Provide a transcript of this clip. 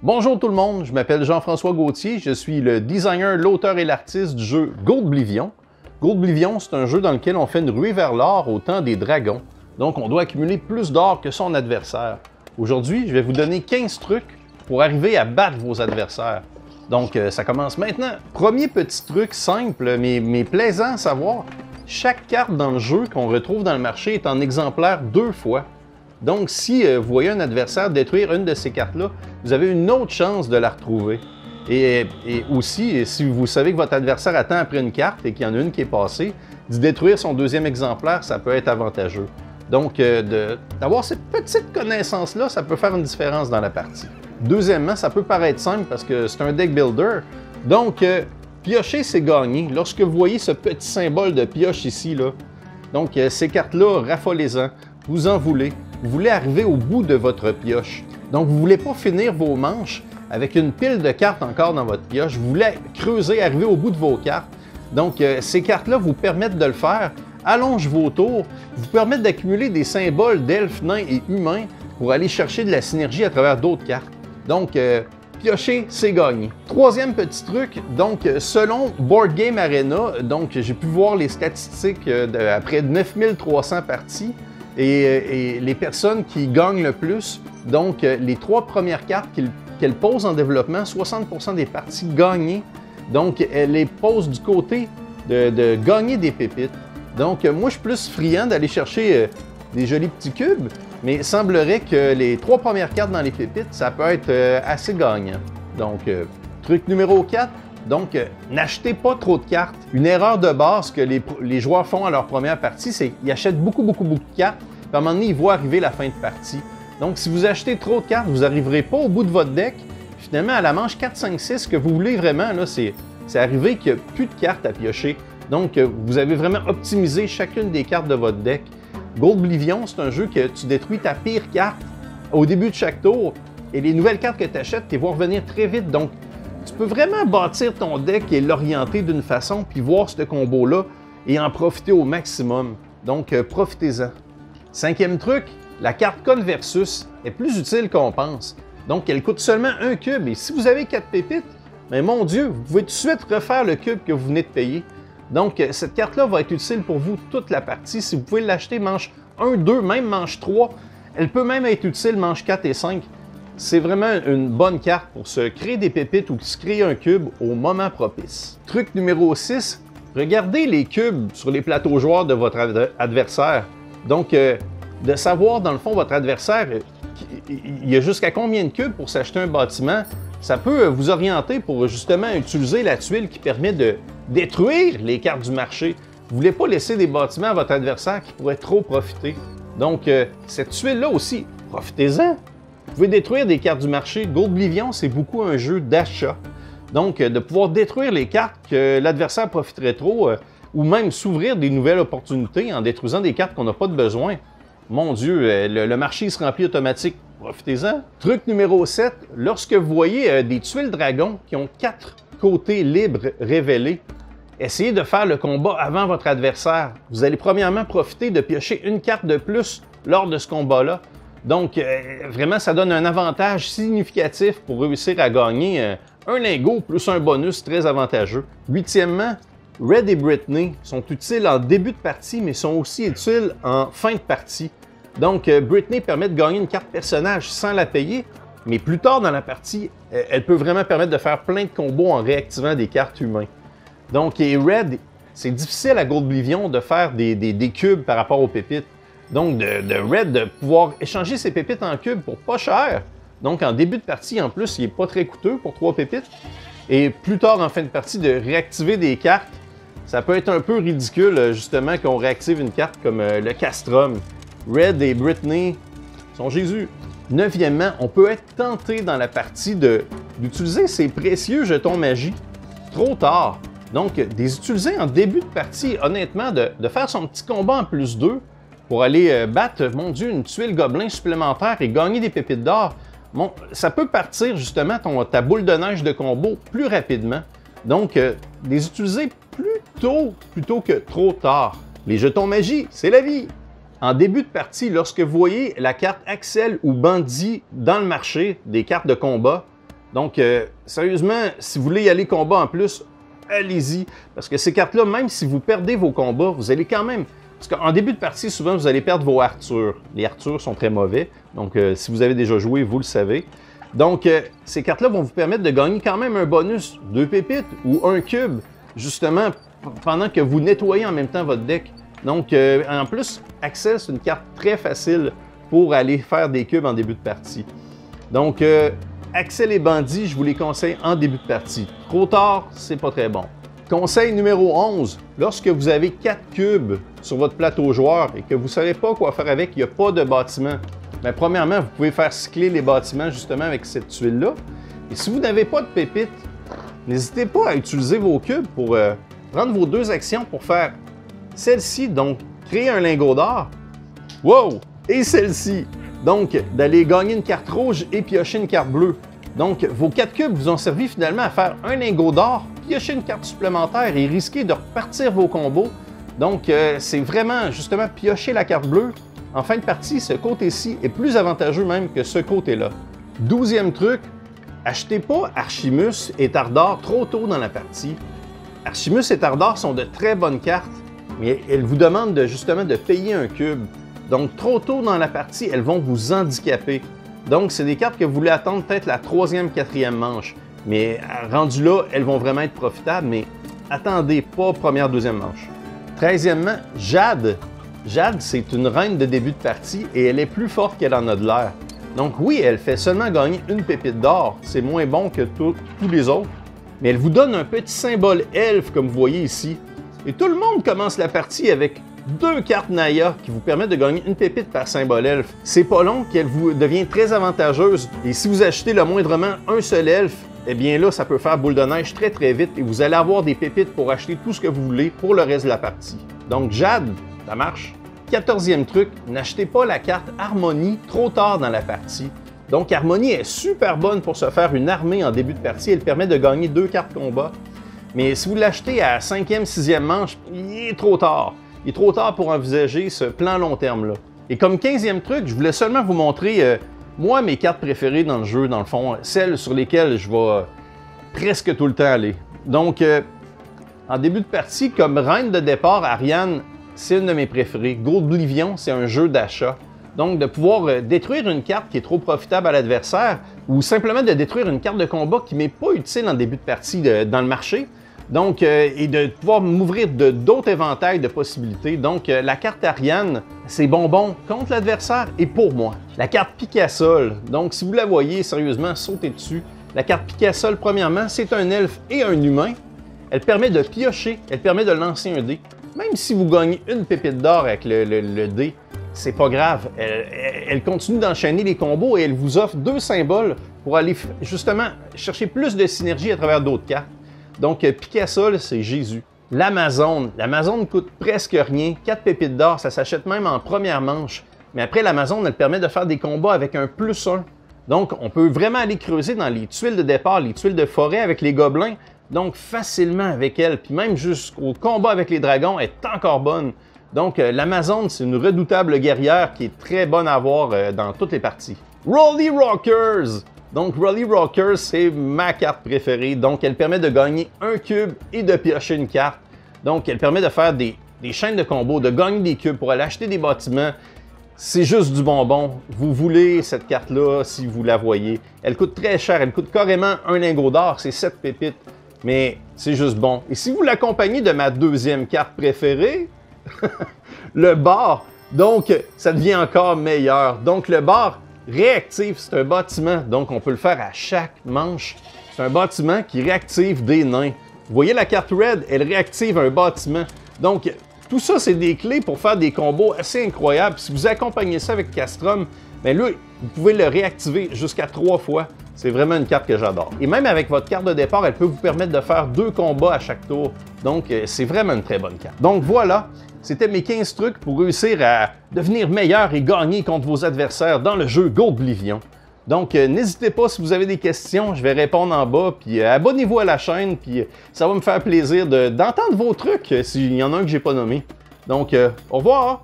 Bonjour tout le monde, je m'appelle Jean-François Gauthier, je suis le designer, l'auteur et l'artiste du jeu Goldblivion. Goldblivion, c'est un jeu dans lequel on fait une ruée vers l'or au temps des dragons. Donc on doit accumuler plus d'or que son adversaire. Aujourd'hui, je vais vous donner 15 trucs pour arriver à battre vos adversaires. Donc ça commence maintenant. Premier petit truc simple mais plaisant à savoir, chaque carte dans le jeu qu'on retrouve dans le marché est en exemplaire 2 fois. Donc, si vous voyez un adversaire détruire une de ces cartes-là, vous avez une autre chance de la retrouver. Et aussi, si vous savez que votre adversaire attend après une carte et qu'il y en a une qui est passée, d'y détruire son deuxième exemplaire, ça peut être avantageux. Donc, d'avoir cette petite connaissance-là, ça peut faire une différence dans la partie. Deuxièmement, ça peut paraître simple parce que c'est un deck builder. Donc, piocher, c'est gagner. Lorsque vous voyez ce petit symbole de pioche ici, là, donc ces cartes-là, raffolez-en, vous en voulez. Vous voulez arriver au bout de votre pioche. Donc, vous ne voulez pas finir vos manches avec une pile de cartes encore dans votre pioche. Vous voulez creuser, arriver au bout de vos cartes. Donc, ces cartes-là vous permettent de le faire, allongent vos tours, vous permettent d'accumuler des symboles d'elfes, nains et humains pour aller chercher de la synergie à travers d'autres cartes. Donc, piocher, c'est gagner. Troisième petit truc, donc selon Board Game Arena, donc j'ai pu voir les statistiques après 9300 parties, et les personnes qui gagnent le plus, donc les 3 premières cartes qu'elles posent en développement, 60% des parties gagnées, donc elles les posent du côté de gagner des pépites. Donc moi je suis plus friand d'aller chercher des jolis petits cubes, mais il semblerait que les 3 premières cartes dans les pépites, ça peut être assez gagnant. Donc truc numéro 4, donc, n'achetez pas trop de cartes. Une erreur de base que les joueurs font à leur première partie, c'est qu'ils achètent beaucoup de cartes, puis à un moment donné, ils voient arriver la fin de partie. Donc, si vous achetez trop de cartes, vous n'arriverez pas au bout de votre deck. Finalement, à la manche 4, 5, 6, ce que vous voulez vraiment, c'est arriver qu'il n'y a plus de cartes à piocher. Donc, vous avez vraiment optimisé chacune des cartes de votre deck. Goldblivion, c'est un jeu que tu détruis ta pire carte au début de chaque tour, et les nouvelles cartes que tu achètes, tu les vois revenir très vite. Donc, tu peux vraiment bâtir ton deck et l'orienter d'une façon, puis voir ce combo-là et en profiter au maximum. Donc, profitez-en. Cinquième truc, la carte Conversus est plus utile qu'on pense. Donc, elle coûte seulement 1 cube. Et si vous avez 4 pépites, mais mon Dieu, vous pouvez tout de suite refaire le cube que vous venez de payer. Donc, cette carte-là va être utile pour vous toute la partie. Si vous pouvez l'acheter manche 1, 2, même manche 3, elle peut même être utile manche 4 et 5. C'est vraiment une bonne carte pour se créer des pépites ou se créer un cube au moment propice. Truc numéro 6, regardez les cubes sur les plateaux joueurs de votre adversaire. Donc, de savoir dans le fond votre adversaire, il y a jusqu'à combien de cubes pour s'acheter un bâtiment, ça peut vous orienter pour justement utiliser la tuile qui permet de détruire les cartes du marché. Vous ne voulez pas laisser des bâtiments à votre adversaire qui pourraient trop profiter. Donc, cette tuile-là aussi, profitez-en. Vous pouvez détruire des cartes du marché. Goldblivion, c'est beaucoup un jeu d'achat. Donc, de pouvoir détruire les cartes que l'adversaire profiterait trop, ou même s'ouvrir des nouvelles opportunités en détruisant des cartes qu'on n'a pas de besoin. Mon Dieu, le marché se remplit automatique. Profitez-en. Truc numéro 7, lorsque vous voyez des tuiles dragons qui ont 4 côtés libres révélés, essayez de faire le combat avant votre adversaire. Vous allez premièrement profiter de piocher une carte de plus lors de ce combat-là. Donc, vraiment, ça donne un avantage significatif pour réussir à gagner un lingot plus un bonus très avantageux. Huitièmement, Red et Brittany sont utiles en début de partie, mais sont aussi utiles en fin de partie. Donc, Brittany permet de gagner une carte personnage sans la payer, mais plus tard dans la partie, elle peut vraiment permettre de faire plein de combos en réactivant des cartes humains. Donc, et Red, c'est difficile à Goldblivion de faire des cubes par rapport aux pépites. Donc, de Red, de pouvoir échanger ses pépites en cubes pour pas cher. Donc, en début de partie, en plus, il n'est pas très coûteux pour 3 pépites. Et plus tard, en fin de partie, de réactiver des cartes, ça peut être un peu ridicule, justement, qu'on réactive une carte comme le Castrum. Red et Brittany sont Jésus. Neuvièmement, on peut être tenté dans la partie d'utiliser ces précieux jetons magie trop tard. Donc, des utiliser en début de partie, honnêtement, de faire son petit combat en plus 2, pour aller battre, mon Dieu, une tuile gobelin supplémentaire et gagner des pépites d'or, bon, ça peut partir justement ta boule de neige de combo plus rapidement. Donc, les utiliser plus tôt plutôt que trop tard. Les jetons magie, c'est la vie! En début de partie, lorsque vous voyez la carte Axel ou Bandit dans le marché des cartes de combat, Donc, sérieusement, si vous voulez y aller combat en plus, allez-y. Parce que ces cartes-là, même si vous perdez vos combats, vous allez quand même... Parce qu'en début de partie, souvent, vous allez perdre vos Arthurs. Les Arthurs sont très mauvais. Donc, si vous avez déjà joué, vous le savez. Donc, ces cartes-là vont vous permettre de gagner quand même un bonus, 2 pépites ou 1 cube, justement, pendant que vous nettoyez en même temps votre deck. Donc, en plus, Axel, c'est une carte très facile pour aller faire des cubes en début de partie. Donc, Axel et Bandit, je vous les conseille en début de partie. Trop tard, c'est pas très bon. Conseil numéro 11, lorsque vous avez 4 cubes sur votre plateau joueur et que vous ne savez pas quoi faire avec, il n'y a pas de bâtiment. Bien, premièrement, vous pouvez faire cycler les bâtiments justement avec cette tuile-là. Et si vous n'avez pas de pépites, n'hésitez pas à utiliser vos cubes pour prendre vos 2 actions pour faire celle-ci, donc créer un lingot d'or. Wow! Et celle-ci, donc d'aller gagner une carte rouge et piocher une carte bleue. Donc, vos 4 cubes vous ont servi finalement à faire un lingot d'or, piocher une carte supplémentaire et risquer de repartir vos combos. Donc, c'est vraiment justement piocher la carte bleue. En fin de partie, ce côté-ci est plus avantageux même que ce côté-là. 12e truc, achetez pas Archimus et Tardar trop tôt dans la partie. Archimus et Tardar sont de très bonnes cartes, mais elles vous demandent justement de payer un cube. Donc, trop tôt dans la partie, elles vont vous handicaper. Donc, c'est des cartes que vous voulez attendre peut-être la 3e, 4e manche. Mais rendu là, elles vont vraiment être profitables, mais attendez pas première, 2e manche. 13e, Jade. Jade, c'est une reine de début de partie et elle est plus forte qu'elle en a de l'air. Donc oui, elle fait seulement gagner une pépite d'or. C'est moins bon que tous les autres. Mais elle vous donne un petit symbole elfe, comme vous voyez ici. Et tout le monde commence la partie avec 2 cartes Naya qui vous permettent de gagner une pépite par symbole elfe. C'est pas long qu'elle vous devient très avantageuse. Et si vous achetez le moindrement un seul elfe, eh bien là, ça peut faire boule de neige très très vite et vous allez avoir des pépites pour acheter tout ce que vous voulez pour le reste de la partie. Donc Jade, ça marche. 14e truc, n'achetez pas la carte Harmonie trop tard dans la partie. Donc Harmonie est super bonne pour se faire une armée en début de partie. Elle permet de gagner 2 cartes combat. Mais si vous l'achetez à 5e, 6e manche, il est trop tard. Il est trop tard pour envisager ce plan long terme-là. Et comme 15e truc, je voulais seulement vous montrer, moi, mes cartes préférées dans le jeu, dans le fond, celles sur lesquelles je vais presque tout le temps aller. Donc, en début de partie, comme reine de départ, Ariane, c'est une de mes préférées. Goldblivion, c'est un jeu d'achat. Donc, de pouvoir détruire une carte qui est trop profitable à l'adversaire ou simplement de détruire une carte de combat qui m'est pas utile en début de partie dans le marché. Donc, et de pouvoir m'ouvrir d'autres éventails de possibilités. Donc, la carte Ariane, c'est bonbon contre l'adversaire et pour moi. La carte Picassol, donc si vous la voyez, sérieusement, sautez dessus. La carte Picassol, premièrement, c'est un elfe et un humain. Elle permet de piocher, elle permet de lancer un dé. Même si vous gagnez une pépite d'or avec le dé, c'est pas grave. Elle continue d'enchaîner les combos et elle vous offre 2 symboles pour aller justement chercher plus de synergie à travers d'autres cartes. Donc, Picassol, c'est Jésus. L'Amazone. L'Amazone coûte presque rien. 4 pépites d'or, ça s'achète même en première manche. Mais après, l'Amazone, elle permet de faire des combats avec un +1. Donc, on peut vraiment aller creuser dans les tuiles de départ, les tuiles de forêt avec les gobelins. Donc, facilement avec elle. Puis même jusqu'au combat avec les dragons, elle est encore bonne. Donc, l'Amazone, c'est une redoutable guerrière qui est très bonne à avoir dans toutes les parties. Rolly Rockers! Donc, Rolly Rockers, c'est ma carte préférée. Donc, elle permet de gagner un cube et de piocher une carte. Donc, elle permet de faire des chaînes de combos, de gagner des cubes pour aller acheter des bâtiments. C'est juste du bonbon. Vous voulez cette carte-là si vous la voyez. Elle coûte très cher. Elle coûte carrément un lingot d'or. C'est 7 pépites. Mais c'est juste bon. Et si vous l'accompagnez de ma 2e carte préférée, le bar, donc, ça devient encore meilleur. Donc, le bar réactive, c'est un bâtiment, donc on peut le faire à chaque manche. C'est un bâtiment qui réactive des nains. Vous voyez la carte Red, elle réactive un bâtiment. Donc, tout ça, c'est des clés pour faire des combos assez incroyables. Si vous accompagnez ça avec Castrum, bien là, vous pouvez le réactiver jusqu'à 3 fois. C'est vraiment une carte que j'adore. Et même avec votre carte de départ, elle peut vous permettre de faire 2 combats à chaque tour. Donc, c'est vraiment une très bonne carte. Donc voilà, c'était mes 15 trucs pour réussir à devenir meilleur et gagner contre vos adversaires dans le jeu Goldblivion. Donc, n'hésitez pas si vous avez des questions, je vais répondre en bas, puis abonnez-vous à la chaîne, puis ça va me faire plaisir d'entendre vos trucs s'il y en a un que j'ai pas nommé. Donc, au revoir!